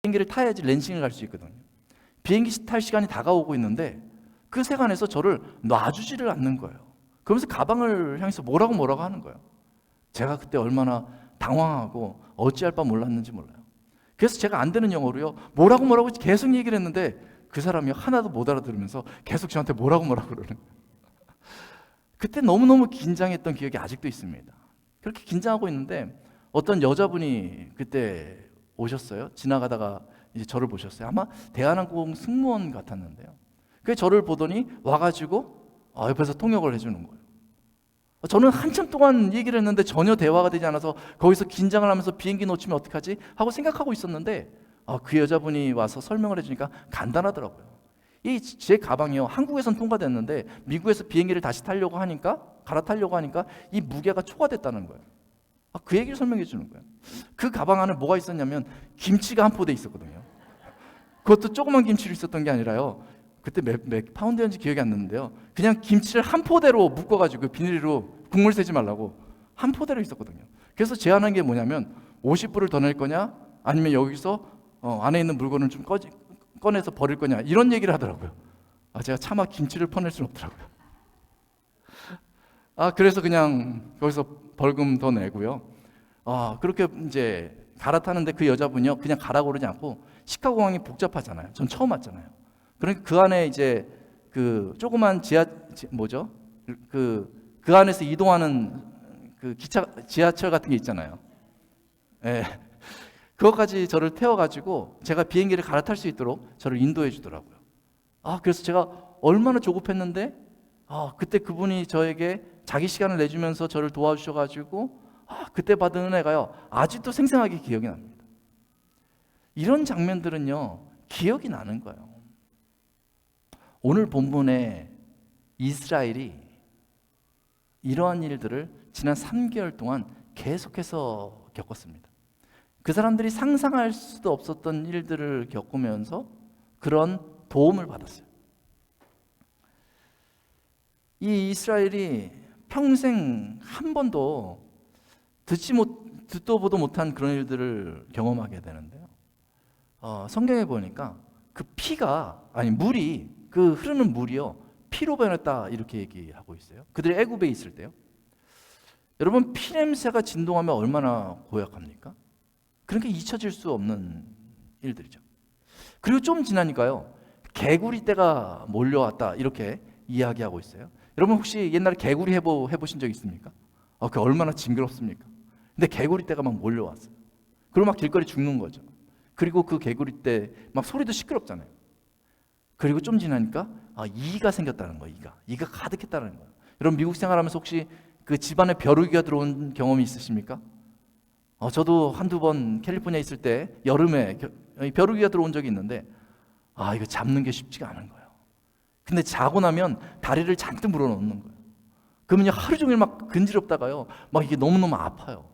비행기를 타야지 랜싱을 갈 수 있거든요. 비행기 탈 시간이 다가오고 있는데 그 세간에서 저를 놔주지를 않는 거예요. 그러면서 가방을 향해서 뭐라고 하는 거예요. 제가 그때 얼마나 당황하고 어찌할 바 몰랐는지 몰라요. 그래서 제가 안 되는 영어로요, 뭐라고 계속 얘기를 했는데 그 사람이 하나도 못 알아들으면서 계속 저한테 뭐라고 그러는 거예요. 그때 너무너무 긴장했던 기억이 아직도 있습니다. 그렇게 긴장하고 있는데 어떤 여자분이 그때 오셨어요. 지나가다가 이제 저를 보셨어요. 아마 대한항공 승무원 같았는데요. 그 저를 보더니 와가지고 옆에서 통역을 해주는 거예요. 저는 한참 동안 얘기를 했는데 전혀 대화가 되지 않아서 거기서 긴장을 하면서 비행기 놓치면 어떡하지? 하고 생각하고 있었는데 그 여자분이 와서 설명을 해주니까 간단하더라고요. 이 제 가방이요, 한국에선 통과됐는데 미국에서 비행기를 다시 갈아타려고 하니까 이 무게가 초과됐다는 거예요. 그 얘기를 설명해 주는 거예요. 그 가방 안에 뭐가 있었냐면 김치가 한 포대 있었거든요. 그것도 조그만 김치로 있었던 게 아니라요, 그때 몇 파운드였는지 기억이 안 나는데요, 그냥 김치를 한 포대로 묶어가지고 비닐로 국물 새지 말라고 한 포대로 있었거든요. 그래서 제안한 게 뭐냐면 50불을 더 낼 거냐, 아니면 여기서 안에 있는 물건을 좀 꺼내서 버릴 거냐, 이런 얘기를 하더라고요. 제가 차마 김치를 퍼낼 수는 없더라고요. 그래서 그냥 거기서 벌금 더 내고요. 그렇게 이제 갈아타는데 그 여자분이요, 그냥 가라고 그러지 않고, 시카고 공항이 복잡하잖아요. 전 처음 왔잖아요. 그러니까 그 안에 이제 그 조그만 그 안에서 이동하는 그 지하철 같은 게 있잖아요. 예. 그것까지 저를 태워가지고 제가 비행기를 갈아탈 수 있도록 저를 인도해 주더라고요. 그래서 제가 얼마나 조급했는데, 그때 그분이 저에게 자기 시간을 내주면서 저를 도와주셔가지고, 그때 받은 은혜가요, 아직도 생생하게 기억이 납니다. 이런 장면들은요, 기억이 나는 거예요. 오늘 본문에 이스라엘이 이러한 일들을 지난 3개월 동안 계속해서 겪었습니다. 그 사람들이 상상할 수도 없었던 일들을 겪으면서 그런 도움을 받았어요. 이 이스라엘이 평생 한 번도 듣도 보도 못한 그런 일들을 경험하게 되는데요. 성경에 보니까 물이, 그 흐르는 물이요, 피로 변했다, 이렇게 얘기하고 있어요. 그들이 애굽에 있을 때요. 여러분, 피 냄새가 진동하면 얼마나 고약합니까? 그러니까 잊혀질 수 없는 일들이죠. 그리고 좀 지나니까요, 개구리 떼가 몰려왔다, 이렇게 이야기하고 있어요. 여러분, 혹시 옛날에 개구리 해보신 적 있습니까? 그게 얼마나 징그럽습니까? 근데 개구리 떼가 막 몰려왔어요. 그리고 막 길거리 죽는 거죠. 그리고 그 개구리 떼 막 소리도 시끄럽잖아요. 그리고 좀 지나니까 이가 생겼다는 거예요. 이가 가득했다는 거예요. 여러분, 미국 생활하면서 혹시 그 집안에 벼룩이가 들어온 경험이 있으십니까? 저도 한두 번 캘리포니아에 있을 때 여름에 벼룩이가 들어온 적이 있는데 이거 잡는 게 쉽지가 않은 거예요. 근데 자고 나면 다리를 잔뜩 물어놓는 거예요. 그러면 하루 종일 막 근지럽다가요, 막 이게 너무너무 아파요.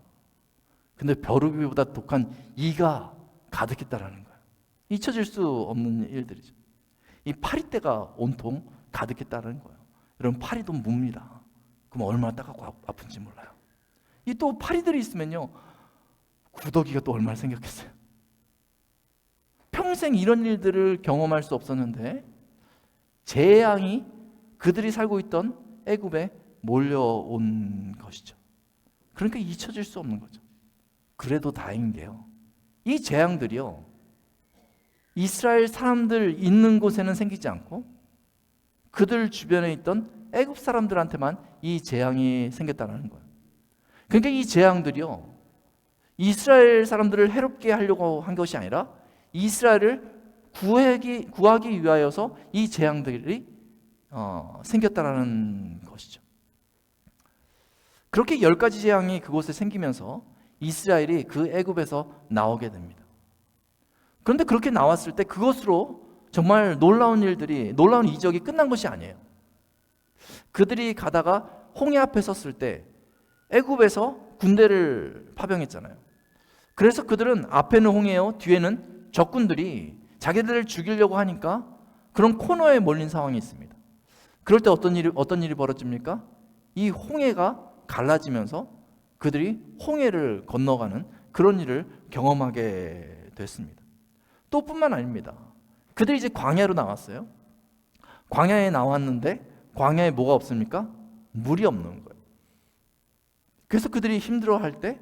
근데 벼룩이보다 독한 이가 가득했다라는 거예요. 잊혀질 수 없는 일들이죠. 이 파리떼가 온통 가득했다는 거예요. 여러분, 파리도 뭅니다. 그럼 얼마나 따갑고 아픈지 몰라요. 이 또 파리들이 있으면요, 구더기가 또 얼마나 생겼겠어요. 평생 이런 일들을 경험할 수 없었는데 재앙이 그들이 살고 있던 애굽에 몰려온 것이죠. 그러니까 잊혀질 수 없는 거죠. 그래도 다행인 게요, 이 재앙들이요, 이스라엘 사람들 있는 곳에는 생기지 않고 그들 주변에 있던 애굽 사람들한테만 이 재앙이 생겼다는 거예요. 그러니까 이 재앙들이요, 이스라엘 사람들을 해롭게 하려고 한 것이 아니라 이스라엘을 구하기 위하여서 이 재앙들이 생겼다는 것이죠. 그렇게 10가지 재앙이 그곳에 생기면서 이스라엘이 그 애굽에서 나오게 됩니다. 그런데 그렇게 나왔을 때 그것으로 정말 놀라운 이적이 끝난 것이 아니에요. 그들이 가다가 홍해 앞에 섰을 때 애굽에서 군대를 파병했잖아요. 그래서 그들은 앞에는 홍해요, 뒤에는 적군들이 자기들을 죽이려고 하니까 그런 코너에 몰린 상황이 있습니다. 그럴 때 어떤 일이 벌어집니까? 이 홍해가 갈라지면서 그들이 홍해를 건너가는 그런 일을 경험하게 됐습니다. 또 뿐만 아닙니다. 그들이 이제 광야로 나왔어요. 광야에 나왔는데 광야에 뭐가 없습니까? 물이 없는 거예요. 그래서 그들이 힘들어할 때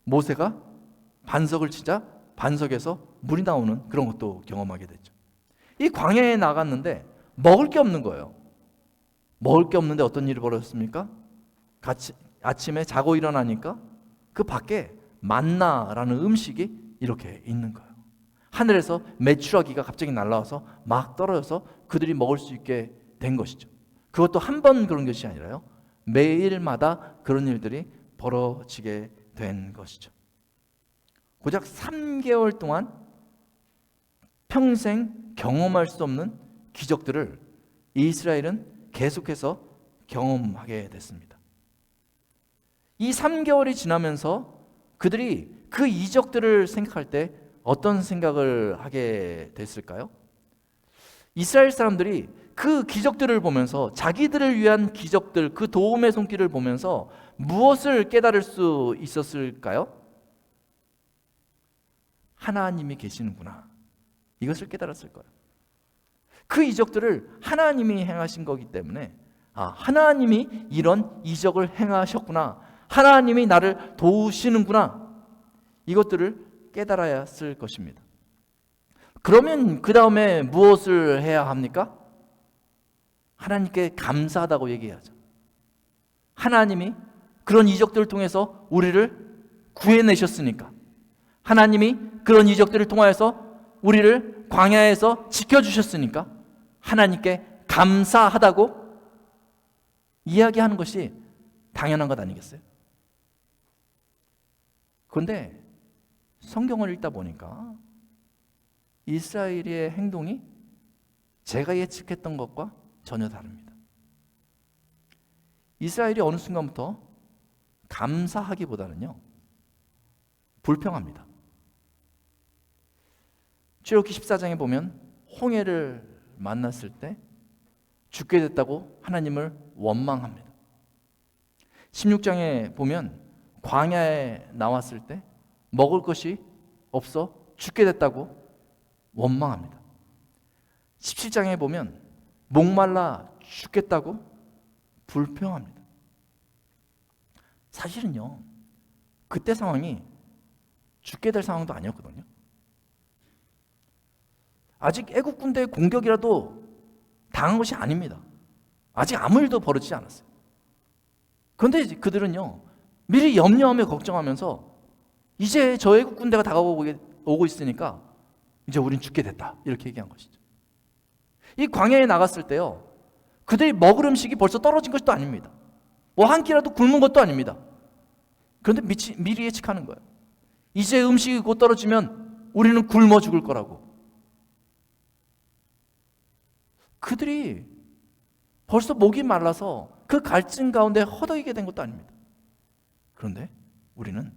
모세가 반석을 치자 반석에서 물이 나오는 그런 것도 경험하게 됐죠. 이 광야에 나갔는데 먹을 게 없는 거예요. 먹을 게 없는데 어떤 일이 벌어졌습니까? 아침에 자고 일어나니까 그 밖에 만나라는 음식이 이렇게 있는 거예요. 하늘에서 메추라기가 갑자기 날아와서 막 떨어져서 그들이 먹을 수 있게 된 것이죠. 그것도 한 번 그런 것이 아니라요, 매일마다 그런 일들이 벌어지게 된 것이죠. 고작 3개월 동안 평생 경험할 수 없는 기적들을 이스라엘은 계속해서 경험하게 됐습니다. 이 3개월이 지나면서 그들이 그 이적들을 생각할 때 어떤 생각을 하게 됐을까요? 이스라엘 사람들이 그 기적들을 보면서, 자기들을 위한 기적들, 그 도움의 손길을 보면서 무엇을 깨달을 수 있었을까요? 하나님이 계시는구나, 이것을 깨달았을 거예요. 그 이적들을 하나님이 행하신 거기 때문에, 하나님이 이런 이적을 행하셨구나, 하나님이 나를 도우시는구나, 이것들을 깨달아야 쓸 것입니다. 그러면 그 다음에 무엇을 해야 합니까? 하나님께 감사하다고 얘기해야죠. 하나님이 그런 이적들을 통해서 우리를 구해내셨으니까, 하나님이 그런 이적들을 통하여서 우리를 광야에서 지켜주셨으니까 하나님께 감사하다고 이야기하는 것이 당연한 것 아니겠어요? 그런데 성경을 읽다 보니까 이스라엘의 행동이 제가 예측했던 것과 전혀 다릅니다. 이스라엘이 어느 순간부터 감사하기보다는요, 불평합니다. 출애굽기 14장에 보면 홍해를 만났을 때 죽게 됐다고 하나님을 원망합니다. 16장에 보면 광야에 나왔을 때 먹을 것이 없어 죽게 됐다고 원망합니다. 17장에 보면 목말라 죽겠다고 불평합니다. 사실은요, 그때 상황이 죽게 될 상황도 아니었거든요. 아직 애국 군대의 공격이라도 당한 것이 아닙니다. 아직 아무 일도 벌어지지 않았어요. 그런데 그들은요, 미리 염려하며 걱정하면서 이제 저 애국 군대가 다가오고 있으니까 이제 우린 죽게 됐다, 이렇게 얘기한 것이죠. 이 광야에 나갔을 때요, 그들이 먹을 음식이 벌써 떨어진 것도 아닙니다. 뭐 한 끼라도 굶은 것도 아닙니다. 그런데 미리 예측하는 거예요. 이제 음식이 곧 떨어지면 우리는 굶어 죽을 거라고. 그들이 벌써 목이 말라서 그 갈증 가운데 허덕이게 된 것도 아닙니다. 그런데 우리는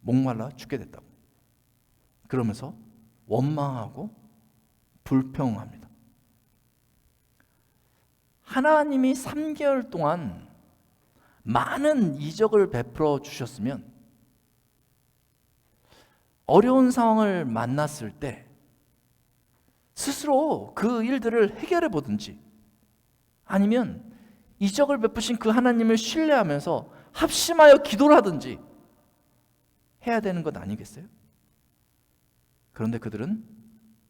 목말라 죽게 됐다고 그러면서 원망하고 불평합니다. 하나님이 3개월 동안 많은 이적을 베풀어 주셨으면 어려운 상황을 만났을 때 스스로 그 일들을 해결해 보든지, 아니면 이적을 베푸신 그 하나님을 신뢰하면서 합심하여 기도를 하든지 해야 되는 것 아니겠어요? 그런데 그들은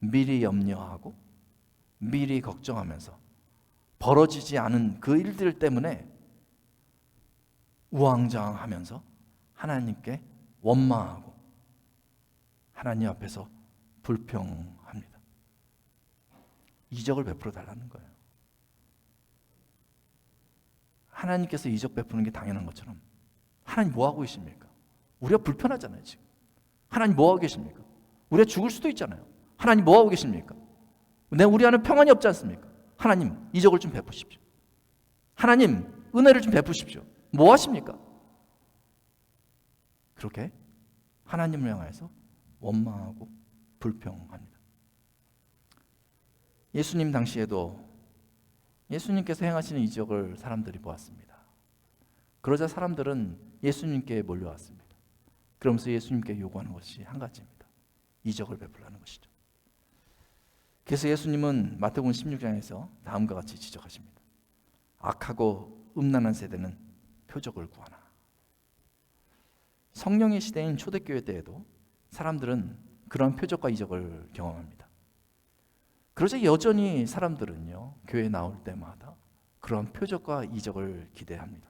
미리 염려하고 미리 걱정하면서 벌어지지 않은 그 일들 때문에 우왕좌왕하면서 하나님께 원망하고 하나님 앞에서 불평합니다. 이적을 베풀어 달라는 거예요. 하나님께서 이적 베푸는 게 당연한 것처럼 하나님 뭐 하고 계십니까? 우리가 불편하잖아요. 지금 하나님 뭐 하고 계십니까? 우리가 죽을 수도 있잖아요. 하나님 뭐 하고 계십니까? 우리 안에 평안이 없지 않습니까? 하나님 이적을 좀 베푸십시오. 하나님 은혜를 좀 베푸십시오. 뭐 하십니까? 그렇게 하나님을 향해서 원망하고 불평합니다. 예수님 당시에도 예수님께서 행하시는 이적을 사람들이 보았습니다. 그러자 사람들은 예수님께 몰려왔습니다. 그러면서 예수님께 요구하는 것이 한 가지입니다. 이적을 베풀라는 것이죠. 그래서 예수님은 마태복음 16장에서 다음과 같이 지적하십니다. 악하고 음란한 세대는 표적을 구하나. 성령의 시대인 초대교회 때에도 사람들은 그런 표적과 이적을 경험합니다. 그러자 여전히 사람들은요, 교회에 나올 때마다 그런 표적과 이적을 기대합니다.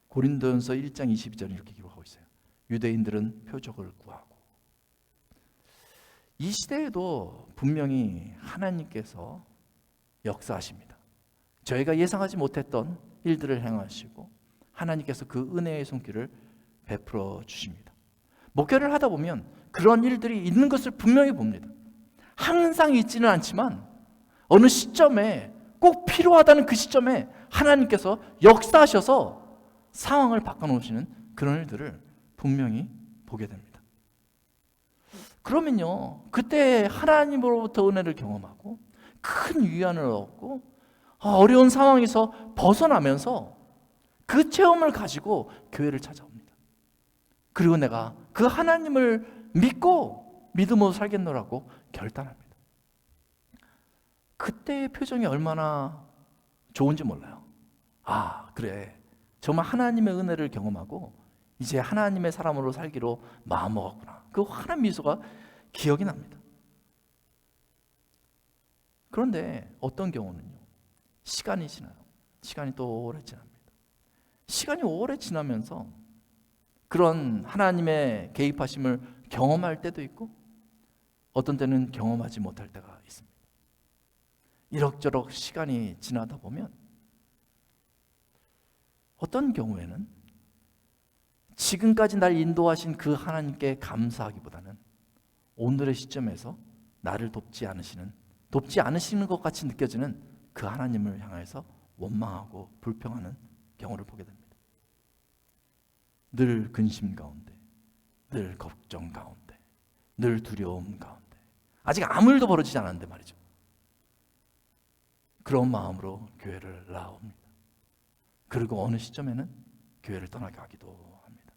고린도전서 1장 22절 이렇게 기록하고 있어요. 유대인들은 표적을 구하고. 이 시대에도 분명히 하나님께서 역사하십니다. 저희가 예상하지 못했던 일들을 행하시고 하나님께서 그 은혜의 손길을 베풀어 주십니다. 목회를 하다 보면 그런 일들이 있는 것을 분명히 봅니다. 항상 있지는 않지만 어느 시점에 꼭 필요하다는 그 시점에 하나님께서 역사하셔서 상황을 바꿔놓으시는 그런 일들을 분명히 보게 됩니다. 그러면요, 그때 하나님으로부터 은혜를 경험하고 큰 위안을 얻고 어려운 상황에서 벗어나면서 그 체험을 가지고 교회를 찾아옵니다. 그리고 내가 그 하나님을 믿고 믿음으로 살겠노라고 결단합니다. 그때의 표정이 얼마나 좋은지 몰라요. 아, 그래, 정말 하나님의 은혜를 경험하고 이제 하나님의 사람으로 살기로 마음먹었구나. 그 환한 미소가 기억이 납니다. 그런데 어떤 경우는요, 시간이 지나요. 시간이 또 오래 지납니다. 시간이 오래 지나면서 그런 하나님의 개입하심을 경험할 때도 있고 어떤 때는 경험하지 못할 때가 있습니다. 이럭저럭 시간이 지나다 보면 어떤 경우에는 지금까지 날 인도하신 그 하나님께 감사하기보다는 오늘의 시점에서 나를 돕지 않으시는 것 같이 느껴지는 그 하나님을 향해서 원망하고 불평하는 경우를 보게 됩니다. 늘 근심 가운데, 늘 걱정 가운데, 늘 두려움 가운데, 아직 아무 일도 벌어지지 않았는데 말이죠. 그런 마음으로 교회를 나옵니다. 그리고 어느 시점에는 교회를 떠나게 하기도 합니다.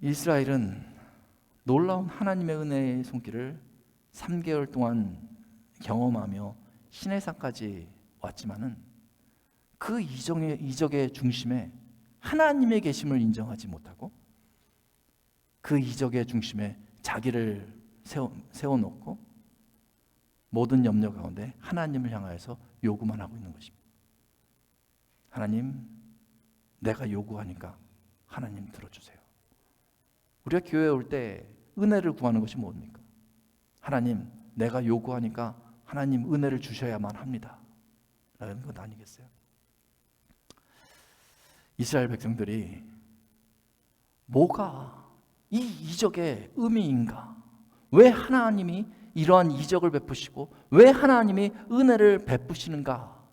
이스라엘은 놀라운 하나님의 은혜의 손길을 3개월 동안 경험하며 시내산까지 왔지만은 그 이적의 중심에 하나님의 계심을 인정하지 못하고 그 이적의 중심에 자기를 세워놓고 모든 염려 가운데 하나님을 향하여서 요구만 하고 있는 것입니다. 하나님, 내가 요구하니까 하나님 들어주세요. 우리가 교회에 올 때 은혜를 구하는 것이 뭡니까? 하나님, 내가 요구하니까 하나님 은혜를 주셔야만 합니다 라는 것 아니겠어요? 이스라엘 백성들이 뭐가 이 이적의 의미인가? 왜 하나님이 이러한 이적을 베푸시고 왜 하나님이 은혜를 베푸시는가?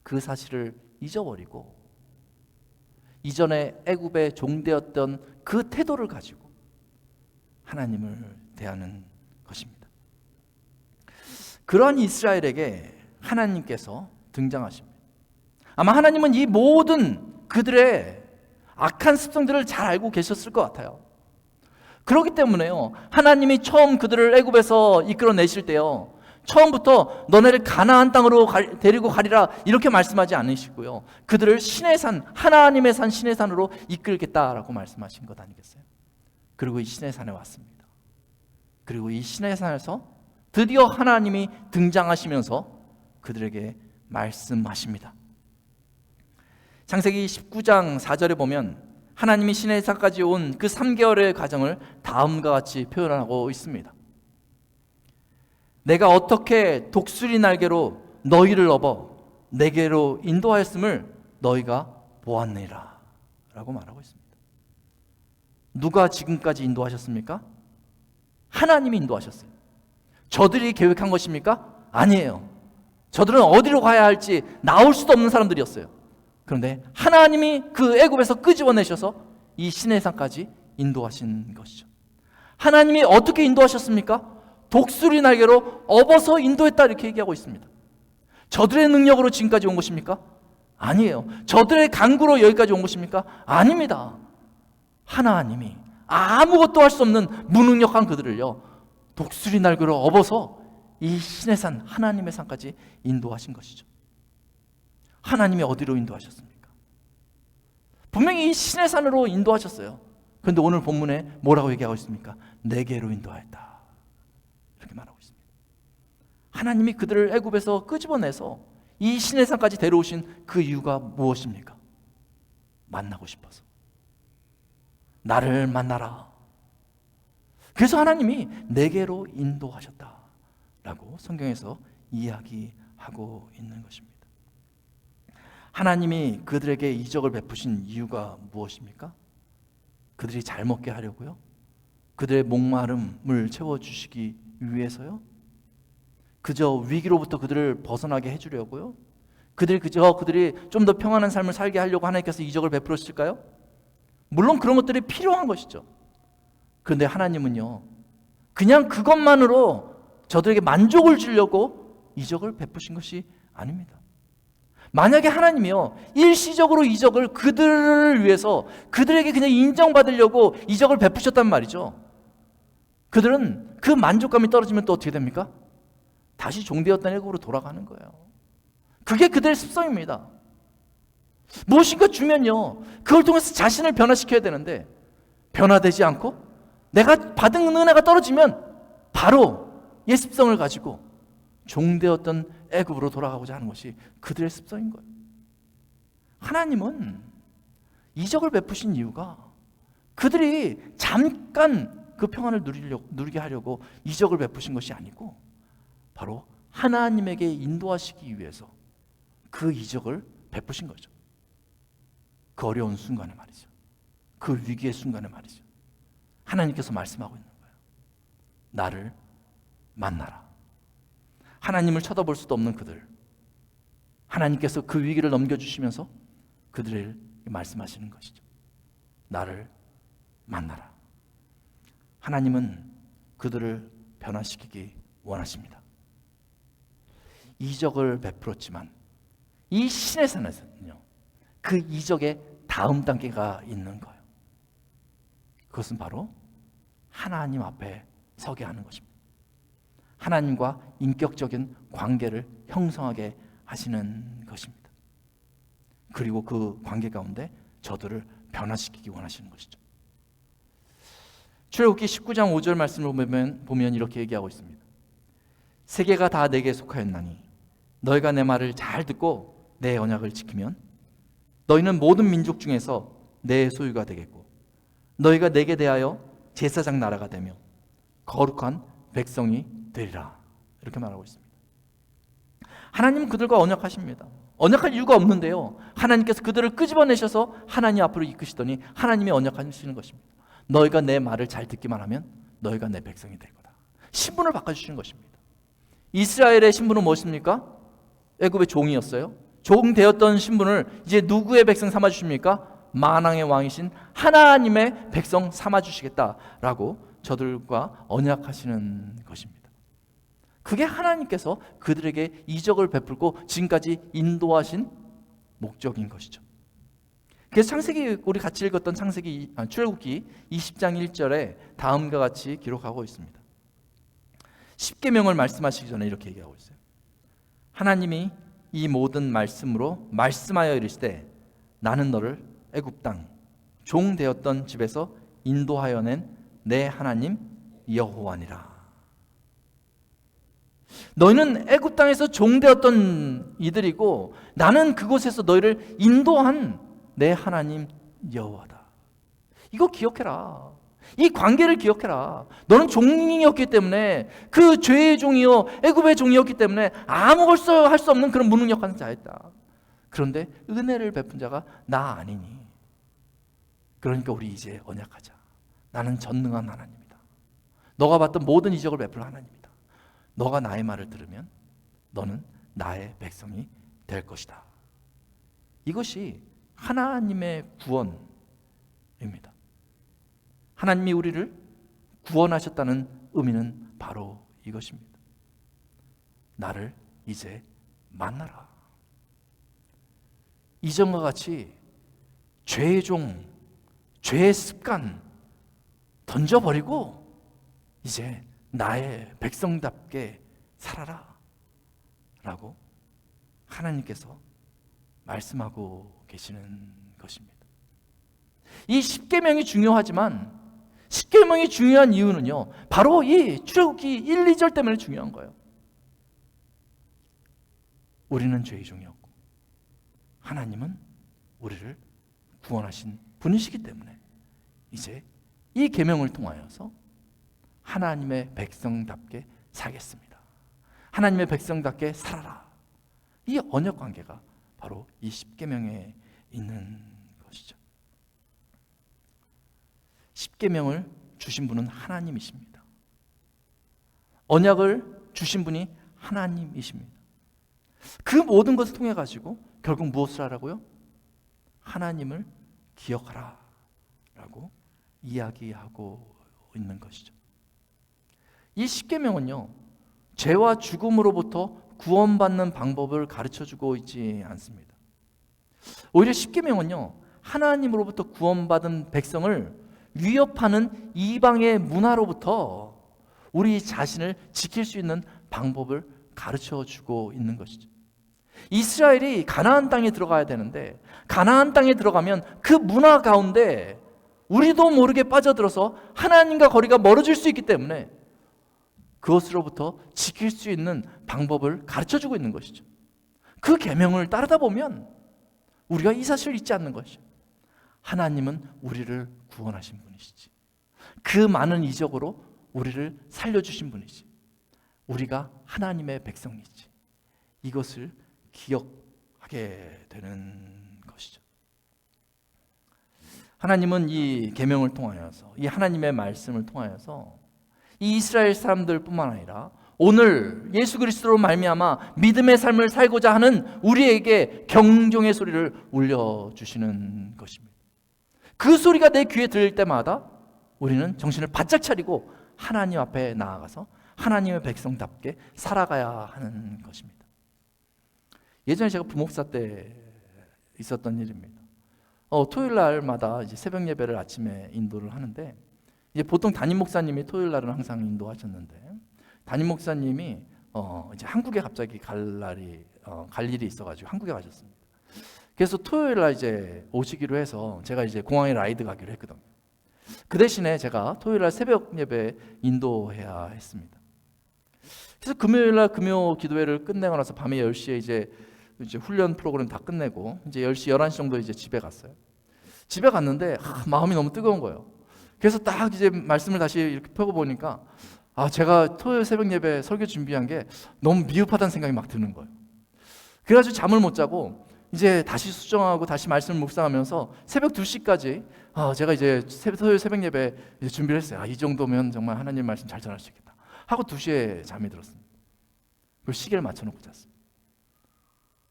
그 사실을 잊어버리고 이전에 애굽의 종되었던 그 태도를 가지고 하나님을 대하는 것입니다. 그러한 이스라엘에게 하나님께서 등장하십니다. 아마 하나님은 이 모든 그들의 악한 습성들을 잘 알고 계셨을 것 같아요. 그렇기 때문에요, 하나님이 처음 그들을 애굽에서 이끌어내실 때요, 처음부터 너네를 가나안 땅으로 데리고 가리라 이렇게 말씀하지 않으시고요, 그들을 신의 산, 하나님의 산 신의 산으로 이끌겠다라고 말씀하신 것 아니겠어요? 그리고 이 신의 산에 왔습니다. 그리고 이 신의 산에서 드디어 하나님이 등장하시면서 그들에게 말씀하십니다. 창세기 19장 4절에 보면 하나님이 신의 산까지 온 그 3개월의 과정을 다음과 같이 표현하고 있습니다. 내가 어떻게 독수리 날개로 너희를 업어 내게로 인도하였음을 너희가 보았느니라 라고 말하고 있습니다. 누가 지금까지 인도하셨습니까? 하나님이 인도하셨어요. 저들이 계획한 것입니까? 아니에요. 저들은 어디로 가야 할지 나올 수도 없는 사람들이었어요. 그런데 하나님이 그 애굽에서 끄집어내셔서 이 시내산까지 인도하신 것이죠. 하나님이 어떻게 인도하셨습니까? 독수리 날개로 업어서 인도했다 이렇게 얘기하고 있습니다. 저들의 능력으로 지금까지 온 것입니까? 아니에요. 저들의 간구로 여기까지 온 것입니까? 아닙니다. 하나님이 아무것도 할 수 없는 무능력한 그들을요, 독수리 날개로 업어서 이 신의 산, 하나님의 산까지 인도하신 것이죠. 하나님이 어디로 인도하셨습니까? 분명히 이 신의 산으로 인도하셨어요. 그런데 오늘 본문에 뭐라고 얘기하고 있습니까? 내게로 인도하였다, 이렇게 말하고 있습니다. 하나님이 그들을 애굽에서 끄집어내서 이 신의 산까지 데려오신 그 이유가 무엇입니까? 만나고 싶어서. 나를 만나라. 그래서 하나님이 내게로 인도하셨다라고 성경에서 이야기하고 있는 것입니다. 하나님이 그들에게 이적을 베푸신 이유가 무엇입니까? 그들이 잘 먹게 하려고요? 그들의 목마름을 채워주시기 위해서요? 그저 위기로부터 그들을 벗어나게 해주려고요? 그들이 좀 더 평안한 삶을 살게 하려고 하나님께서 이적을 베풀었을까요? 물론 그런 것들이 필요한 것이죠. 그런데 하나님은요, 그냥 그것만으로 저들에게 만족을 주려고 이적을 베푸신 것이 아닙니다. 만약에 하나님이요, 일시적으로 이적을 그들을 위해서, 그들에게 그냥 인정받으려고 이적을 베푸셨단 말이죠. 그들은 그 만족감이 떨어지면 또 어떻게 됩니까? 다시 종되었던 애굽으로 돌아가는 거예요. 그게 그들의 습성입니다. 무엇인가 주면요, 그걸 통해서 자신을 변화시켜야 되는데 변화되지 않고 내가 받은 은혜가 떨어지면 바로 옛 습성을 가지고 종되었던 애굽으로 돌아가고자 하는 것이 그들의 습성인 거예요. 하나님은 이적을 베푸신 이유가 그들이 잠깐 그 평안을 누리게 하려고 이적을 베푸신 것이 아니고 바로 하나님에게 인도하시기 위해서 그 이적을 베푸신 거죠. 그 어려운 순간에 말이죠. 그 위기의 순간에 말이죠. 하나님께서 말씀하고 있는 거예요. 나를 만나라. 하나님을 쳐다볼 수도 없는 그들, 하나님께서 그 위기를 넘겨주시면서 그들을 말씀하시는 것이죠. 나를 만나라. 하나님은 그들을 변화시키기 원하십니다. 이적을 베풀었지만 이 신의 산에서는요, 그 이적의 다음 단계가 있는 거예요. 그것은 바로 하나님 앞에 서게 하는 것입니다. 하나님과 인격적인 관계를 형성하게 하시는 것입니다. 그리고 그 관계 가운데 저들을 변화시키기 원하시는 것이죠. 출애굽기 19장 5절 말씀을 보면 이렇게 얘기하고 있습니다. 세계가 다 내게 속하였나니 너희가 내 말을 잘 듣고 내 언약을 지키면 너희는 모든 민족 중에서 내 소유가 되겠고 너희가 내게 대하여 제사장 나라가 되며 거룩한 백성이 되리라, 이렇게 말하고 있습니다. 하나님은 그들과 언약하십니다. 언약할 이유가 없는데요, 하나님께서 그들을 끄집어내셔서 하나님 앞으로 이끄시더니 하나님이 언약하시는 것입니다. 너희가 내 말을 잘 듣기만 하면 너희가 내 백성이 될 거다. 신분을 바꿔주시는 것입니다. 이스라엘의 신분은 무엇입니까? 애굽의 종이었어요. 종 되었던 신분을 이제 누구의 백성 삼아주십니까? 만왕의 왕이신 하나님의 백성 삼아주시겠다라고 저들과 언약하시는 것입니다. 그게 하나님께서 그들에게 이적을 베풀고 지금까지 인도하신 목적인 것이죠. 그래서 창세기, 우리 같이 읽었던 출애굽기 20장 1절에 다음과 같이 기록하고 있습니다. 십계명을 말씀하시기 전에 이렇게 얘기하고 있어요. 하나님이 이 모든 말씀으로 말씀하여 이르시되 나는 너를 애굽 땅 종 되었던 집에서 인도하여 낸 내 하나님 여호와니라. 너희는 애굽 땅에서 종 되었던 이들이고 나는 그곳에서 너희를 인도한 내 하나님 여호와다. 이거 기억해라. 이 관계를 기억해라. 너는 종이었기 때문에, 그 죄의 종이요 애굽의 종이었기 때문에 아무것도 할 수 없는 그런 무능력한 자였다. 그런데 은혜를 베푼 자가 나 아니니. 그러니까 우리 이제 언약하자. 나는 전능한 하나님이다. 너가 봤던 모든 이적을 베풀 하나님이다. 너가 나의 말을 들으면 너는 나의 백성이 될 것이다. 이것이 하나님의 구원입니다. 하나님이 우리를 구원하셨다는 의미는 바로 이것입니다. 나를 이제 만나라. 이전과 같이 죄의 종, 죄의 습관 던져버리고 이제 나의 백성답게 살아라 라고 하나님께서 말씀하고 계시는 것입니다. 이 십계명이 중요하지만 십계명이 중요한 이유는요, 바로 이 출애굽기 1, 2절 때문에 중요한 거예요. 우리는 죄의 종이었고 하나님은 우리를 구원하신 분이시기 때문에 이제 이 계명을 통하여서 하나님의 백성답게 살겠습니다. 하나님의 백성답게 살아라. 이 언약 관계가 바로 이 십계명에 있는 것이죠. 십계명을 주신 분은 하나님이십니다. 언약을 주신 분이 하나님이십니다. 그 모든 것을 통해 가지고 결국 무엇을 하라고요? 하나님을 기억하라 라고 이야기하고 있는 것이죠. 이 십계명은요, 죄와 죽음으로부터 구원받는 방법을 가르쳐주고 있지 않습니다. 오히려 십계명은요, 하나님으로부터 구원받은 백성을 위협하는 이방의 문화로부터 우리 자신을 지킬 수 있는 방법을 가르쳐주고 있는 것이죠. 이스라엘이 가나안 땅에 들어가야 되는데 가나안 땅에 들어가면 그 문화 가운데 우리도 모르게 빠져들어서 하나님과 거리가 멀어질 수 있기 때문에 그것으로부터 지킬 수 있는 방법을 가르쳐주고 있는 것이죠. 그 계명을 따르다 보면 우리가 이 사실을 잊지 않는 것이죠. 하나님은 우리를 구원하신 분이시지, 그 많은 이적으로 우리를 살려주신 분이지, 우리가 하나님의 백성이지, 이것을 기억하게 되는 것이죠. 하나님은 이 계명을 통하여서, 이 하나님의 말씀을 통하여서 이 이스라엘 사람들 뿐만 아니라 오늘 예수 그리스도로 말미암아 믿음의 삶을 살고자 하는 우리에게 경종의 소리를 울려주시는 것입니다. 그 소리가 내 귀에 들릴 때마다 우리는 정신을 바짝 차리고 하나님 앞에 나아가서 하나님의 백성답게 살아가야 하는 것입니다. 예전에 제가 부목사 때 있었던 일입니다. 토요일 날마다 이제 새벽 예배를 아침에 인도를 하는데, 이제 보통 담임 목사님이 토요일 날은 항상 인도하셨는데, 담임 목사님이 이제 한국에 갑자기 갈 일이 있어가지고 한국에 가셨습니다. 그래서 토요일 날 이제 오시기로 해서 제가 이제 공항에 라이드 가기로 했거든요. 그 대신에 제가 토요일 날 새벽 예배 인도해야 했습니다. 그래서 금요일 날 금요 기도회를 끝내고 나서 밤에 10시에 이제 훈련 프로그램 다 끝내고 이제 10시, 11시 정도 이제 집에 갔어요. 집에 갔는데 마음이 너무 뜨거운 거예요. 그래서 딱 이제 말씀을 다시 이렇게 펴고 보니까 제가 토요일 새벽 예배 설교 준비한 게 너무 미흡하다는 생각이 막 드는 거예요. 그래가지고 잠을 못 자고 이제 다시 수정하고 다시 말씀을 묵상하면서 새벽 2시까지 제가 이제 토요일 새벽 예배 이제 준비를 했어요. 이 정도면 정말 하나님 말씀 잘 전할 수 있겠다 하고 2시에 잠이 들었습니다. 그리고 시계를 맞춰놓고 잤어요.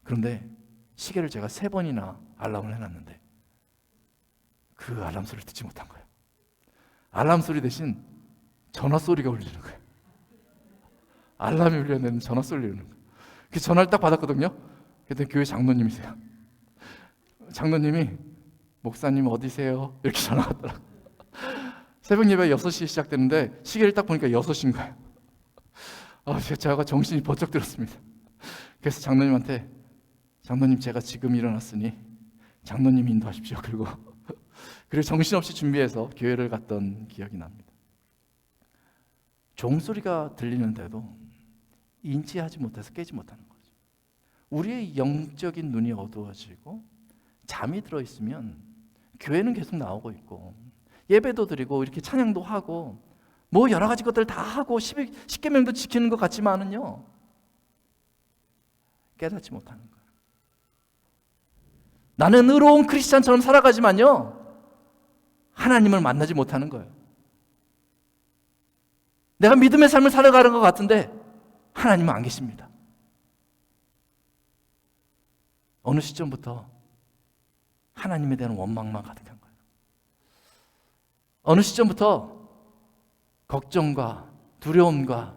그런데 시계를 제가 3번이나 알람을 해놨는데 그 알람 소리를 듣지 못한 거예요. 알람 소리 대신 전화 소리가 울리는 거예요. 알람이 울려야 되는 전화 소리가 울리는 거예요. 그 전화를 딱 받았거든요. 그랬더니 교회 장로님이세요. 장로님이 목사님 어디세요? 이렇게 전화 왔더라고요. 새벽 예배 6시에 시작되는데 시계를 딱 보니까 6시인 거예요. 제가 정신이 번쩍 들었습니다. 그래서 장로님한테 장로님 제가 지금 일어났으니 장로님 인도하십시오. 그리고 정신없이 준비해서 교회를 갔던 기억이 납니다. 종소리가 들리는데도 인지하지 못해서 깨지 못하는 거죠. 우리의 영적인 눈이 어두워지고 잠이 들어있으면 교회는 계속 나오고 있고 예배도 드리고 이렇게 찬양도 하고 뭐 여러 가지 것들 다 하고 십계명도 지키는 것 같지만은요, 깨닫지 못하는 거예요. 나는 의로운 크리스찬처럼 살아가지만요, 하나님을 만나지 못하는 거예요. 내가 믿음의 삶을 살아가는 것 같은데 하나님은 안 계십니다. 어느 시점부터 하나님에 대한 원망만 가득한 거예요. 어느 시점부터 걱정과 두려움과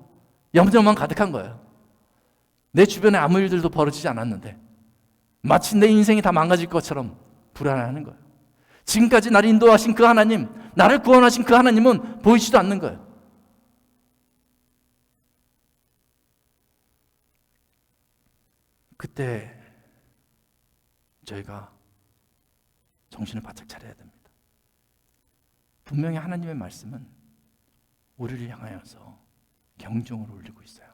염려만 가득한 거예요. 내 주변에 아무 일들도 벌어지지 않았는데 마치 내 인생이 다 망가질 것처럼 불안해하는 거예요. 지금까지 나를 인도하신 그 하나님, 나를 구원하신 그 하나님은 보이지도 않는 거예요. 그때 저희가 정신을 바짝 차려야 됩니다. 분명히 하나님의 말씀은 우리를 향하여서 경종을 울리고 있어요.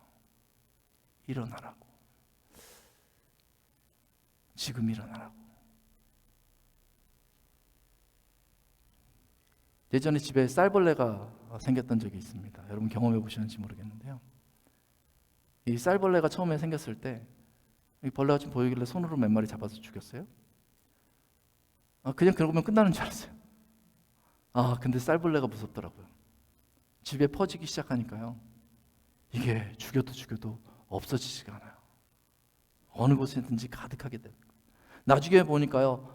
일어나라고. 지금 일어나라고. 예전에 집에 쌀벌레가 생겼던 적이 있습니다. 여러분 경험해 보셨는지 모르겠는데요. 이 쌀벌레가 처음에 생겼을 때 이 벌레가 좀 보이길래 손으로 몇 마리 잡아서 죽였어요. 그냥 그러면 끝나는 줄 알았어요. 근데 쌀벌레가 무섭더라고요. 집에 퍼지기 시작하니까요. 이게 죽여도 없어지지가 않아요. 어느 곳에든지 가득하게 돼요. 나중에 보니까요.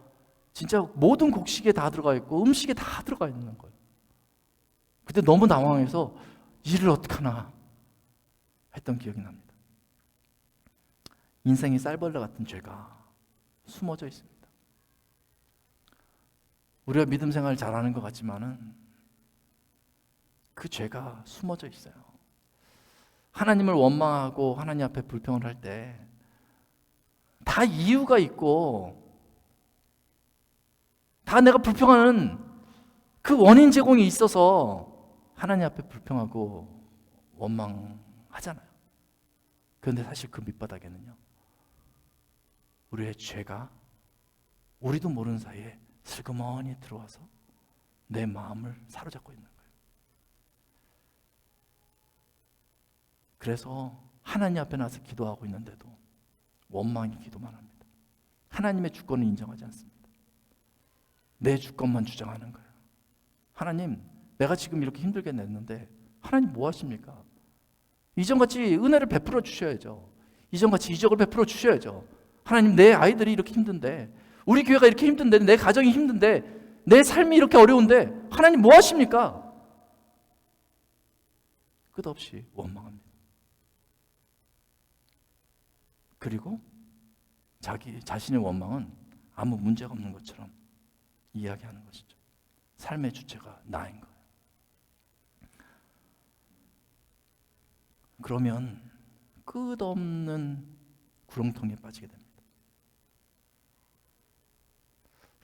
진짜 모든 곡식에 다 들어가 있고 음식에 다 들어가 있는 거예요. 그때 너무 당황해서 일을 어떡하나 했던 기억이 납니다. 인생이 쌀벌레 같은 죄가 숨어져 있습니다. 우리가 믿음 생활을 잘하는 것 같지만은 그 죄가 숨어져 있어요. 하나님을 원망하고 하나님 앞에 불평을 할 때 다 이유가 있고 다 내가 불평하는 그 원인 제공이 있어서 하나님 앞에 불평하고 원망하잖아요. 그런데 사실 그 밑바닥에는요, 우리의 죄가 우리도 모르는 사이에 슬그머니 들어와서 내 마음을 사로잡고 있는 거예요. 그래서 하나님 앞에 나서 기도하고 있는데도 원망이 기도만 합니다. 하나님의 주권을 인정하지 않습니다. 내 주권만 주장하는 거예요. 하나님, 내가 지금 이렇게 힘들게 냈는데 하나님 뭐 하십니까? 이전같이 은혜를 베풀어 주셔야죠. 이전같이 이적을 베풀어 주셔야죠. 하나님, 내 아이들이 이렇게 힘든데, 우리 교회가 이렇게 힘든데, 내 가정이 힘든데, 내 삶이 이렇게 어려운데 하나님 뭐 하십니까? 끝없이 원망합니다. 그리고 자기 자신의 원망은 아무 문제가 없는 것처럼 이야기하는 것이죠. 삶의 주체가 나인 거예요. 그러면 끝없는 구렁텅이에 빠지게 됩니다.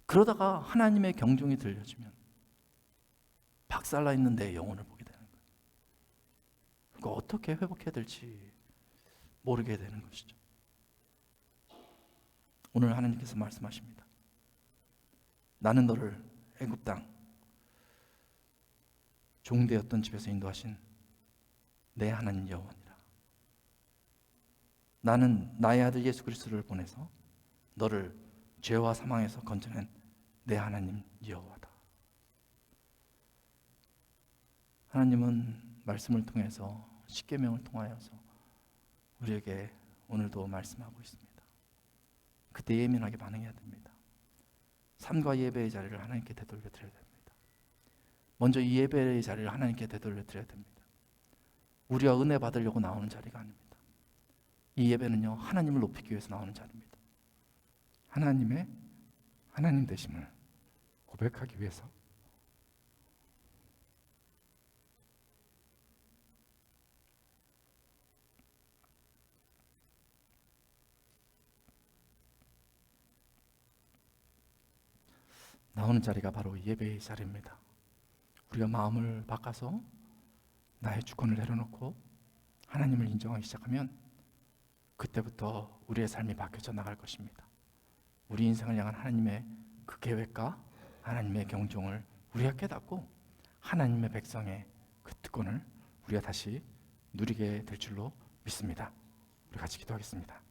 그러다가 하나님의 경종이 들려지면 박살나 있는 내 영혼을 보게 되는 거예요. 그거 어떻게 회복해야 될지 모르게 되는 것이죠. 오늘 하나님께서 말씀하십니다. 나는 너를 애굽 땅 종되었던 집에서 인도하신 내 하나님 여호와니라. 나는 나의 아들 예수 그리스도를 보내서 너를 죄와 사망에서 건져낸 내 하나님 여호와다. 하나님은 말씀을 통해서 십계명을 통하여서 우리에게 오늘도 말씀하고 있습니다. 그때 예민하게 반응해야 됩니다. 삶과 예배의 자리를 하나님께 되돌려 드려야 됩니다. 먼저 이 예배의 자리를 하나님께 되돌려 드려야 됩니다. 우리가 은혜 받으려고 나오는 자리가 아닙니다. 이 예배는요, 하나님을 높이기 위해서 나오는 자리입니다. 하나님의 하나님 되심을 고백하기 위해서 나오는 자리가 바로 예배의 자리입니다. 우리가 마음을 바꿔서 나의 주권을 내려놓고 하나님을 인정하기 시작하면 그때부터 우리의 삶이 바뀌어져 나갈 것입니다. 우리 인생을 향한 하나님의 그 계획과 하나님의 경종을 우리가 깨닫고 하나님의 백성의 그 특권을 우리가 다시 누리게 될 줄로 믿습니다. 우리 같이 기도하겠습니다.